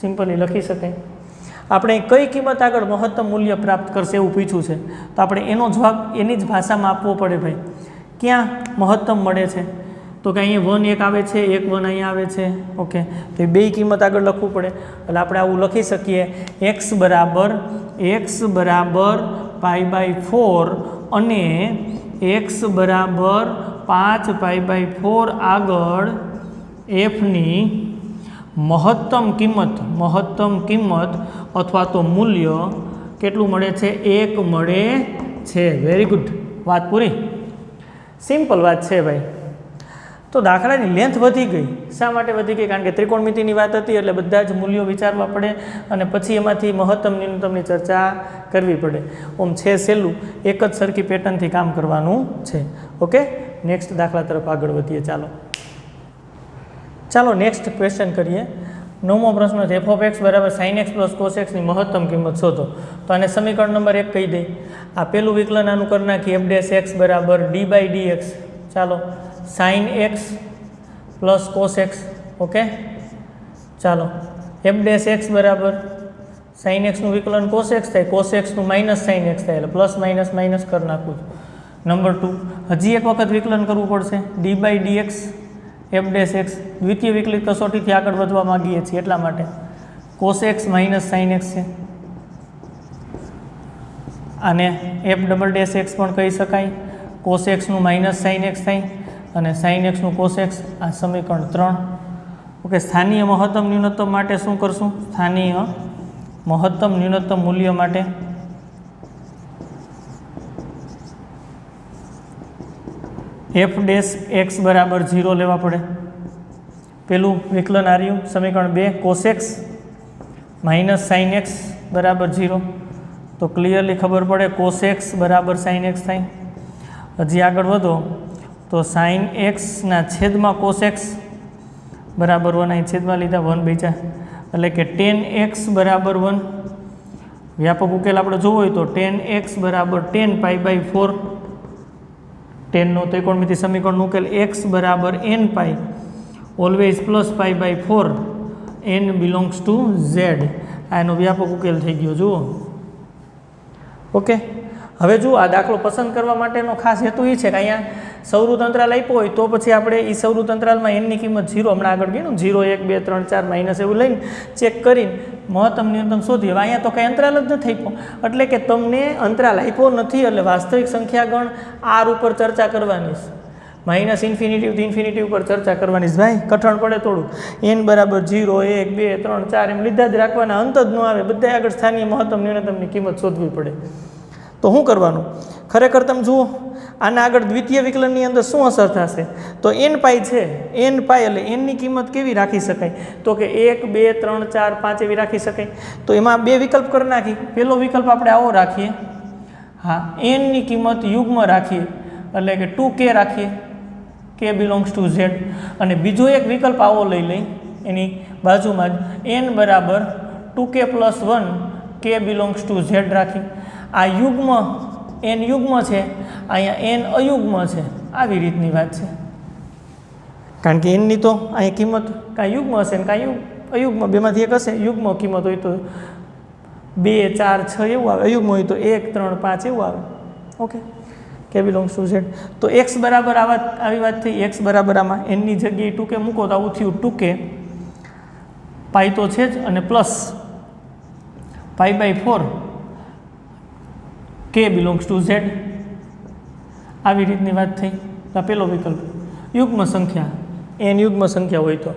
S1: સિમ્પલી લખી શકાય. આપણે કઈ કિંમત આગળ મહત્તમ મૂલ્ય પ્રાપ્ત કરશે એવું પૂછ્યું છે તો આપણે એનો જવાબ એની જ ભાષામાં આપવો પડે. ભાઈ ક્યાં મહત્તમ મળે છે તો કે અહીંયા 1 1 આવે છે, 1 1 અહીંયા આવે છે. ઓકે, તો એ બે કિંમત આગળ લખવું પડે એટલે આપણે આવું લખી શકીએ x બરાબર π/4 અને x બરાબર 5π/4 આગળ એફની મહત્તમ કિંમત અથવા તો મૂલ્ય કેટલું મળે છે? 1 મળે છે. વેરી ગુડ, વાત પૂરી. સિમ્પલ વાત છે ભાઈ. તો દાખલાની લેન્થ વધી ગઈ. શા માટે વધી ગઈ? કારણ કે ત્રિકોણમિતિની વાત હતી એટલે બધા જ મૂલ્યો વિચારવા પડે અને પછી એમાંથી મહત્તમ ન્યૂનતમની ચર્ચા કરવી પડે. ઓમ છે સહેલું, એક જ સરખી પેટર્નથી કામ કરવાનું છે. ઓકે, નેક્સ્ટ દાખલા તરફ આગળ વધીએ. ચાલો નેક્સ્ટ ક્વેશ્ચન કરીએ. 9મો પ્રશ્ન છે એફ ઓફ એક્સ બરાબર સાઇન એક્સ પ્લસ કોસ એક્સની મહત્તમ કિંમત શોધો. તો આને સમીકરણ નંબર 1 કહી દઈ. આ પહેલું વિકલન આનું કરી નાખી એફ ડેશ એક્સ બરાબર d/dx. ચાલો sine x plus cos x. Okay, ચાલો એફ ડેશ એક્સ બરાબર સાઇન એક્સનું વિકલન કોસ એક્સ થાય, કોસ એક્સનું માઇનસ સાઇન એક્સ થાય એટલે પ્લસ માઇનસ કરી નાખું છું. નંબર 2 હજી એક વખત વિકલન કરવું પડશે d/dx એફ ડેશ એક્સ. દ્વિતીય વિકલિત કસોટીથી આગળ વધવા માગીએ છીએ એટલા માટે cos x minus sine x છે. આને એફ ડબલ ડેશ એક્સ પણ કહી શકાય. કોસ એક્સનું માઇનસ સાઇન એક્સ થાય અને સાઇન એક્સનું કોસ એક્સ. આ સમીકરણ 3. ઓકે, સ્થાનીય મહત્તમ ન્યૂનતમ માટે શું કરશું? સ્થાનીય મહત્તમ ન્યૂનતમ મૂલ્ય માટે એફ ડેશ એક્સ બરાબર 0 લેવા પડે. પેલું વિકલન આવ્યું સમીકરણ 2 cos x minus sine x બરાબર 0. તો ક્લિયરલી ખબર પડે કોસ એક્સ બરાબર સાઇન એક્સ થાય. હજી આગળ વધો તો સાઇન એક્સના છેદમાં કોસ એક્સ બરાબર 1 અહીં છેદમાં લીધા 1 બચ્યા એટલે કે tan x બરાબર 1. વ્યાપક ઉકેલ આપણે જોવો હોય તો tan x બરાબર tan π/4. ટેનનો ત્રિકોણમિતિ સમીકરણનો ઉકેલ x બરાબર n pi always plus π/4 n belongs to z. આ એનો વ્યાપક ઉકેલ થઈ ગયો. જુઓ. ઓકે, હવે જુઓ આ દાખલો પસંદ કરવા માટેનો ખાસ હેતુ એ છે કે અહીંયા સૌરુત અંતરાલ આપ્યો હોય તો પછી આપણે એ સૌરુત અંતરાલમાં એનની કિંમત 0 હમણાં આગળ ગયું 0 1 2 3 4 માઇનસ એવું લઈને ચેક કરીને મહત્તમ ન્યૂનતમ શોધી. હવે અહીંયા તો કંઈ અંતરાલ જ નથી આપ્યો એટલે કે તમને અંતરાલ આપ્યો નથી એટલે વાસ્તવિક સંખ્યાગણ આર ઉપર ચર્ચા કરવાની છે. માઇનસ ઇન્ફિનિટી ઉપર ચર્ચા કરવાની છે. ભાઈ કઠણ પડે થોડું. n બરાબર 0 1 2 3 4 એમ લીધા જ રાખવાના, અંત જ ન આવે. બધા આગળ સ્થાનીય મહત્તમ ન્યૂનતમની કિંમત શોધવી પડે. તો શું કરવાનું? ખરેખર તમે જુઓ આના આગળ દ્વિતીય વિકલનની અંદર શું અસર થશે તો n પાઈ છે. n પાઈ એટલે nની કિંમત કેવી રાખી શકાય તો કે 1 2 3 4 5 એવી રાખી શકાય. તો એમાં બે વિકલ્પ કરી નાખી. પહેલો વિકલ્પ આપણે આવો રાખીએ, હા nની કિંમત યુગ્મ રાખીએ એટલે કે 2k રાખીએ, k બિલોંગ્સ ટુ z. અને બીજો એક વિકલ્પ આવો લઈ લઈ એની બાજુમાં જ n બરાબર 2k + 1 k belongs to z રાખી. આ યુગ્મ n યુગ્મ છે, અહીંયા n અયુગ્મ છે. આવી રીતની વાત છે. કારણ કે nની તો અહીંયા કિંમત કાંઈ યુગ્મ હશે ને કાંઈ અયુગ્મ, બેમાંથી એક હશે. યુગ્મ કિંમત હોય તો 2 4 6 એવું આવે, અયુગ્મ હોય તો 1 3 5 એવું આવે. Okay, k belongs to z. તો x બરાબર આવી વાત થઈ. x બરાબર આમાં nની જગ્યાએ 2k મૂકો તો આવું થયું 2k પાઈ તો છે જ અને plus π/4 k belongs to z. આવી રીતની વાત થઈ. આ પહેલો વિકલ્પ યુગ્મ સંખ્યા n યુગ્મ સંખ્યા હોય તો.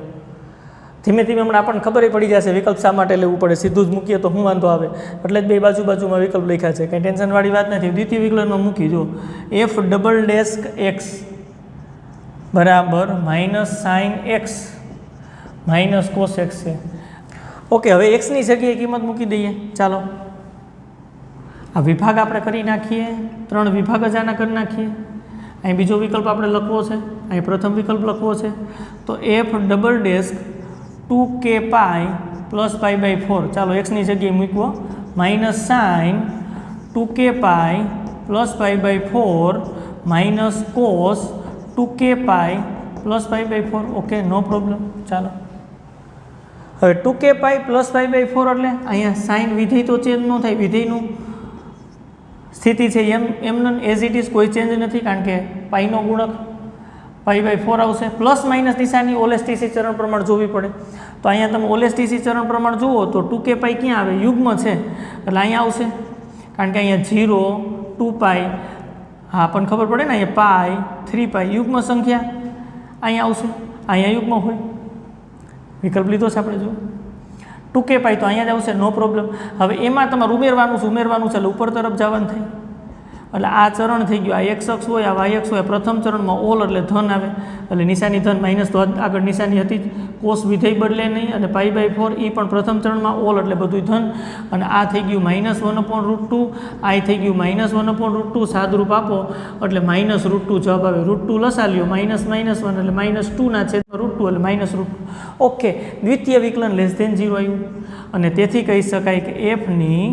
S1: ધીમે ધીમે હમણાં આપણને ખબર પડી જશે વિકલ્પ શા માટે લેવું પડે, સીધું જ મૂકીએ તો શું વાંધો આવે, એટલે જ બે બાજુમાં વિકલ્પ લખ્યા છે, કંઈ ટેન્શનવાળી વાત નથી. દ્વિતીય વિકલનમાં મૂકી જો એફ ડબલ ડેશ એક્સ બરાબર minus sine x minus cos x છે. ઓકે, હવે એક્સની જગ્યાએ કિંમત મૂકી દઈએ. ચાલો આ વિભાગ આપણે કરી નાખીએ, 3 વિભાગ જ આના કરી નાખીએ. અહીં બીજો વિકલ્પ આપણે લખવો છે, અહીં પ્રથમ વિકલ્પ લખવો છે. તો f double dash 2k pi plus pi by 4, ચાલો એક્સની જગ્યાએ મૂકવો minus sine 2k pi plus pi by 4 minus cos 2k pi plus pi by 4. Okay, no problem. ચાલો હવે 2k pi plus pi by 4 એટલે અહીંયા સાઇન વિધેય તો ચેન્જ ન થાય, વિધેયનું સ્થિતિ છે એમ એઝ ઇટ ઇઝ, કોઈ ચેન્જ નથી, કારણ કે પાઈનો ગુણક પાઈ બાય 4 આવશે. પ્લસ માઇનસ નિશાની ઓલેસ્ટીસી ચરણ પ્રમાણ જોવી પડે. તો અહીંયા તમે ઓલેસ્ટીસી ચરણ પ્રમાણ જુઓ તો 2k પાઈ ક્યાં આવે, યુગ્મ છે એટલે અહીંયા આવશે, કારણ કે અહીંયા 0 2 પાઈ, હા પણ ખબર પડે ને, અહીંયા પાઈ 3 પાઈ યુગ્મ સંખ્યા અહીંયા આવશે, અહીંયા યુગ્મ હોય. વિકલ્પ લીધો છે આપણે, જો 2k પાઈ તો અહીંયા જ આવશે, નો પ્રોબ્લેમ. હવે એમાં તમારે ઉમેરવાનું છે એટલે ઉપર તરફ જવાનું થાય, એટલે આ ચરણ થઈ ગયું. આ એક્સ અક્ષ હોય, આ વાય અક્ષ હોય. પ્રથમ ચરણમાં ઓલ એટલે ધન આવે, એટલે નિશાની ધન, માઇનસ તો આગળ નિશાની હતી જ, કોસ વિધેય બદલે નહીં, અને પાઈ બાય 4 એ પણ પ્રથમ ચરણમાં ઓલ એટલે બધું ધન, અને આ થઈ ગયું -1/√2, આ થઈ ગયું -1/√2. સાદરૂપ આપો એટલે -√2 જવાબ આવે. √2 લસા લ્યો, -1 એટલે -2 ના છેદમાં √2 એટલે -√2. ઓકે, દ્વિતીય વિકલન લેસ ધેન 0 આવ્યું, અને તેથી કહી શકાય કે એફની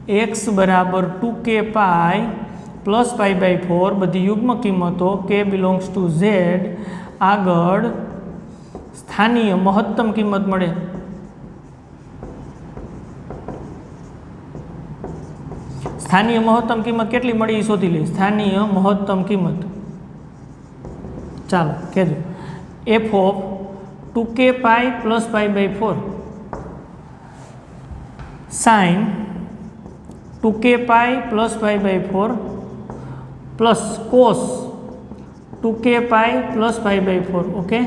S1: x બરાબર 2k pi plus pi by 4 બધી યુગ્મ કિંમતો k બિલોંગ્સ ટુ z આગળ સ્થાનીય મહત્તમ કિંમત મળે. સ્થાનીય મહત્તમ કિંમત કેટલી મળી એ શોધી લઈએ. સ્થાનીય મહત્તમ કિંમત ચાલો કહેજો. F of 2k pi plus pi by 4 sine 2k pi plus pi by 4 plus cos 2k pi plus pi by 4. Okay,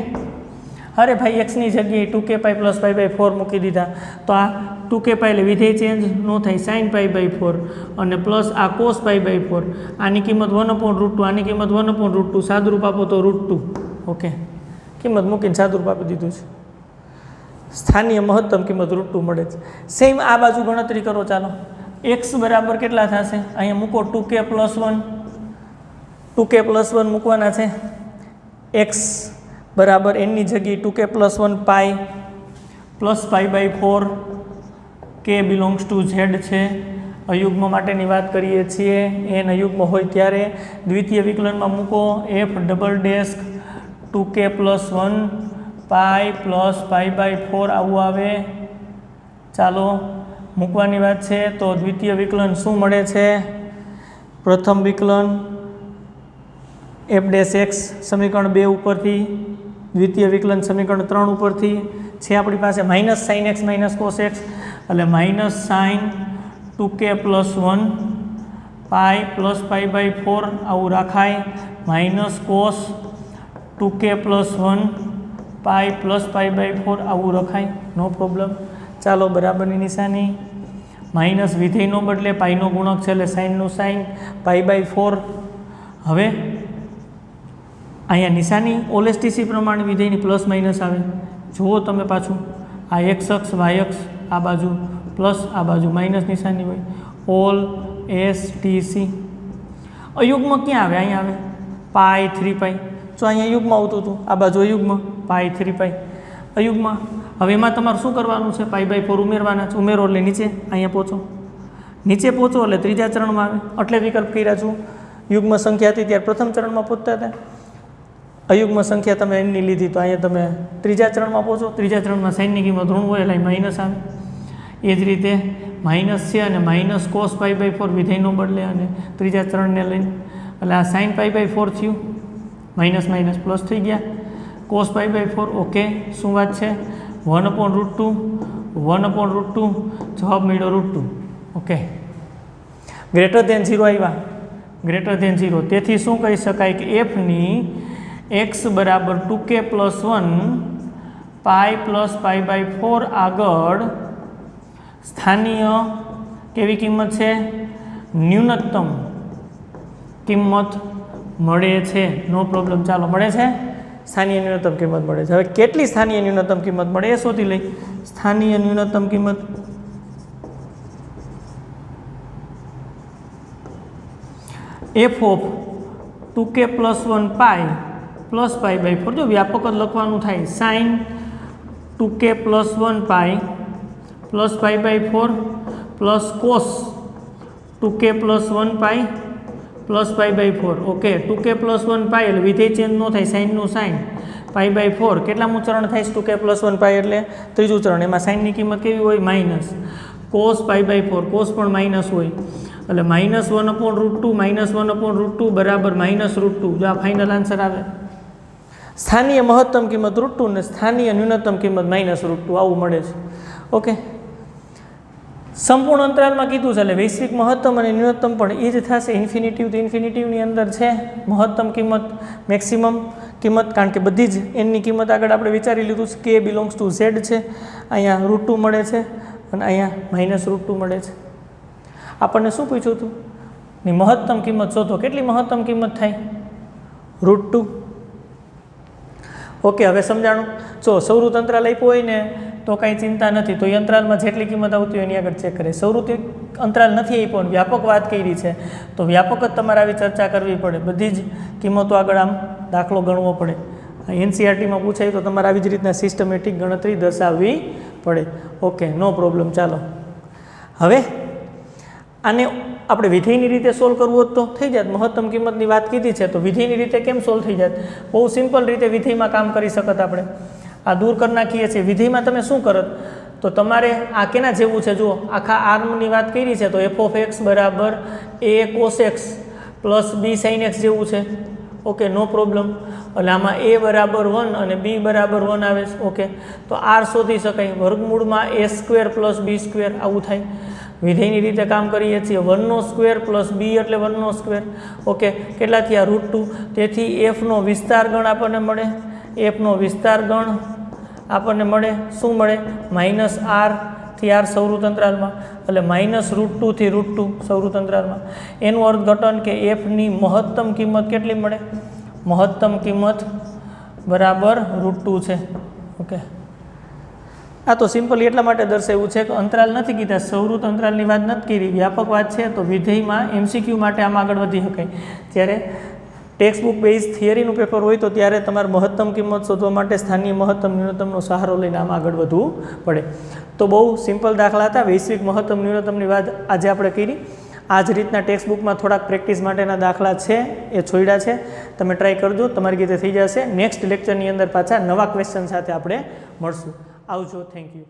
S1: અરે ભાઈ એક્સની જગ્યાએ 2k pi plus pi by 4 મૂકી દીધા, તો આ 2k પાઈ એટલે વિધેય ચેન્જ ન થાય, સાઇન પાઈ બાય 4 અને પ્લસ આ કોસ પાઈ બાય 4. આની કિંમત 1/√2, આની કિંમત 1/√2. સાદરૂપ આપો તો √2. ઓકે, કિંમત મૂકીને સાદરૂપ આપી દીધું છે. સ્થાનીય મહત્તમ કિંમત √2 મળે છે. સેમ આ બાજુ ગણતરી કરો. ચાલો x બરાબર કેટલા થશે, અહીંયા મૂકો 2k + 1, 2k + 1 મૂકવાના છે. x બરાબર એની જગ્યાએ 2k + 1 pi plus pi by 4 k belongs to z છે. અયુગ્મ માટેની વાત કરીએ છીએ, એન અયુગ્મ હોય ત્યારે દ્વિતીય વિકલનમાં મૂકો f double dash 2k + 1 pi plus pi by 4 આવું આવે. ચાલો મૂકવાની વાત છે, તો દ્વિતીય વિકલન શું મળે છે, પ્રથમ વિકલન f ડેશ x સમીકરણ 2 ઉપરથી, દ્વિતીય વિકલન સમીકરણ 3 ઉપરથી છે આપણી પાસે minus sine x minus cos x, એટલે minus sine 2k + 1 pi plus pi by 4 આવું રાખાય, minus cos 2k + 1 pi plus pi by 4 આવું રખાય, નો પ્રોબ્લેમ. ચાલો બરાબરની નિશાની, માઇનસ વિધેયનો બદલે પાઈનો ગુણક છે એટલે સાઇનનું સાઇન, પાઈ બાય 4. હવે અહીંયા નિશાની ઓલેસ્ટીસી પ્રમાણે વિધેયની પ્લસ માઇનસ આવે. જુઓ તમે પાછું, આ એક્સ અક્ષ વાય અક્ષ, આ બાજુ પ્લસ આ બાજુ માઇનસ નિશાની હોય. ઓલ STC અયુગ્મ ક્યાં આવે, અહીંયા આવે પાઈ 3 પાઈ. જો અહીંયા યુગ્મ આવતું હતું, આ બાજુ અયુગ્મ પાઈ 3 પાઈ અયુગ્મ. હવે એમાં તમારે શું કરવાનું છે, પાઈ બાય 4 ઉમેરવાના છે. ઉમેરો એટલે નીચે અહીંયા પહોંચો, નીચે પહોંચો એટલે ત્રીજા ચરણમાં આવે. એટલે વિકલ્પ કર્યા છું. યુગ્મ સંખ્યા હતી ત્યારે પ્રથમ ચરણમાં પહોંચતા હતા, અયુગ્મ સંખ્યા તમે એની લીધી તો અહીંયા તમે ત્રીજા ચરણમાં પહોંચો. ત્રીજા ચરણમાં સાઇનની કિંમત ઋણ હોય એટલે માઇનસ આવે. એ જ રીતે માઇનસ છે અને માઇનસ કોસ પાઈ બાય 4 વિધેયનો બદલે અને ત્રીજા ચરણને લઈને, એટલે આ સાઇન પાઈ બાય 4 થયું, માઇનસ માઇનસ પ્લસ થઈ ગયા, કોસ પાઈ બાય 4. ઓકે, શું વાત છે, 1/√2 1/√2 જવાબ મળ્યો √2. ઓકે, ગ્રેટર ધેન 0 આવ્યા, ગ્રેટર ધેન 0. તેથી શું કહી શકાય કે એફની x બરાબર 2k + 1 pi plus pi by 4 આગળ સ્થાનીય કેવી કિંમત છે? ન્યૂનતમ કિંમત મળે છે. નો પ્રોબ્લેમ. ચાલો, મળે છે સ્થાનીય ન્યૂનતમ કિંમત મળે છે. હવે કેટલી સ્થાનીય ન્યૂનતમ કિંમત મળે એ શોધી લઈ. સ્થાનીય ન્યૂનતમ કિંમત f of 2k + 1 pi plus pi by 4. જો વ્યાપક જ લખવાનું થાય. Sine 2k + 1 pi plus pi by 4 plus cos 2k + 1 pi plus pi by 4. Okay, 2k + 1 pi એટલે વિધેય ચેન્જ ન થાય. સાઇનનું સાઇન પાઈ બાય 4 કેટલામું ચરણ થાય? 2k + 1 પાઈ એટલે ત્રીજું ચરણ. એમાં સાઇનની કિંમત કેવી હોય? Minus. Cos pi by 4, cos પણ માઇનસ હોય એટલે -1/√2 -1/√2 બરાબર -√2. જો આ ફાઇનલ આન્સર આવે. સ્થાનીય મહત્તમ કિંમત √2 ને સ્થાનીય ન્યૂનતમ કિંમત -√2 આવું મળે છે. ઓકે, સંપૂર્ણ અંતરાલમાં કીધું છે એટલે વૈશ્વિક મહત્તમ અને ન્યૂનતમ પણ એ જ થશે. ઇન્ફિનિટિવ તો ઇન્ફિનિટિવની અંદર છે મહત્તમ કિંમત, મેક્સિમમ કિંમત, કારણ કે બધી જ એનની કિંમત આગળ આપણે વિચારી લીધું છે. કે બિલોંગ્સ ટુ ઝેડ છે, અહીંયા √2 મળે છે અને અહીંયા -√2 મળે છે. આપણને શું પૂછ્યું હતું? ની મહત્તમ કિંમત શોધો. કેટલી મહત્તમ કિંમત થાય? √2. ઓકે, હવે સમજાણું. જો સૌરૃત અંતરાલ આપ્યો હોય ને તો કાંઈ ચિંતા નથી. તો એ અંતરાલમાં જેટલી કિંમત આવતી હોય એની આગળ ચેક કરે. સૌરૃત અંતરાલ નથી આપ્યો ને વ્યાપક વાત કરી છે તો વ્યાપક જ તમારે આવી ચર્ચા કરવી પડે. બધી જ કિંમતો આગળ આમ દાખલો ગણવો પડે. NCERTમાં પૂછાય તો તમારે આવી જ રીતના સિસ્ટમેટિક ગણતરી દર્શાવવી પડે. Okay, no problem. ચાલો, હવે આને આપણે વિધેયની રીતે સોલ્વ કરવું હોત તો થઈ જાત. મહત્તમ કિંમતની વાત કીધી છે તો વિધેયની રીતે કેમ સોલ્વ થઈ જાત? બહુ સિમ્પલ રીતે વિધેયમાં કામ કરી શકત. આપણે આ દૂર કરી નાખીએ છીએ. વિધેયમાં તમે શું કરત? તો તમારે આ કેના જેવું છે? જુઓ, આખા આર્મની વાત કરી છે તો f(x) બરાબર a cos x plus b sin x જેવું છે. Okay, no problem. એટલે આમાં a બરાબર 1 અને b બરાબર 1 આવે છે. ઓકે, તો r શોધી શકાય. વર્ગમૂળમાં a² + b² આવું થાય. વિધેયની રીતે કામ કરીએ છીએ. 1² + b એટલે 1². ઓકે, કેટલા થયા? √2. તેથી fનો વિસ્તાર ગણ આપણને મળે. fનો વિસ્તાર ગણ આપણને મળે. શું મળે? -r થી r સૌરૃત અંતરાલમાં એટલે -√2 થી √2 સૌરૃત અંતરાલમાં. એનું અર્થઘટન કે fની મહત્તમ કિંમત કેટલી મળે? મહત્તમ કિંમત બરાબર √2 છે. ઓકે, આ તો સિમ્પલી એટલા માટે દર્શાવ્યું છે કે અંતરાલ નથી કીધા, સૌરૃત અંતરાલની વાત નથી કરી, વ્યાપક વાત છે. તો વિધેયમાં MCQ માટે આમ આગળ વધી શકાય. જ્યારે ટેક્સ્ટ બુક બેઝ થિયરીનું પેપર હોય તો ત્યારે તમારે મહત્તમ કિંમત શોધવા માટે સ્થાનીય મહત્તમ ન્યૂનતમનો સહારો લઈને આમ આગળ વધવું પડે. તો બહુ સિમ્પલ દાખલા હતા. વૈશ્વિક મહત્તમ ન્યૂનતમની વાત આજે આપણે કરી. આ જ રીતના ટેક્સ્ટ બુકમાં થોડાક પ્રેક્ટિસ માટેના દાખલા છે એ છોડ્યા છે. તમે ટ્રાય કરજો, તમારી રીતે થઈ જશે. નેક્સ્ટ લેક્ચરની અંદર પાછા નવા ક્વેશ્ચન સાથે આપણે મળશું. આવજો. Thank you.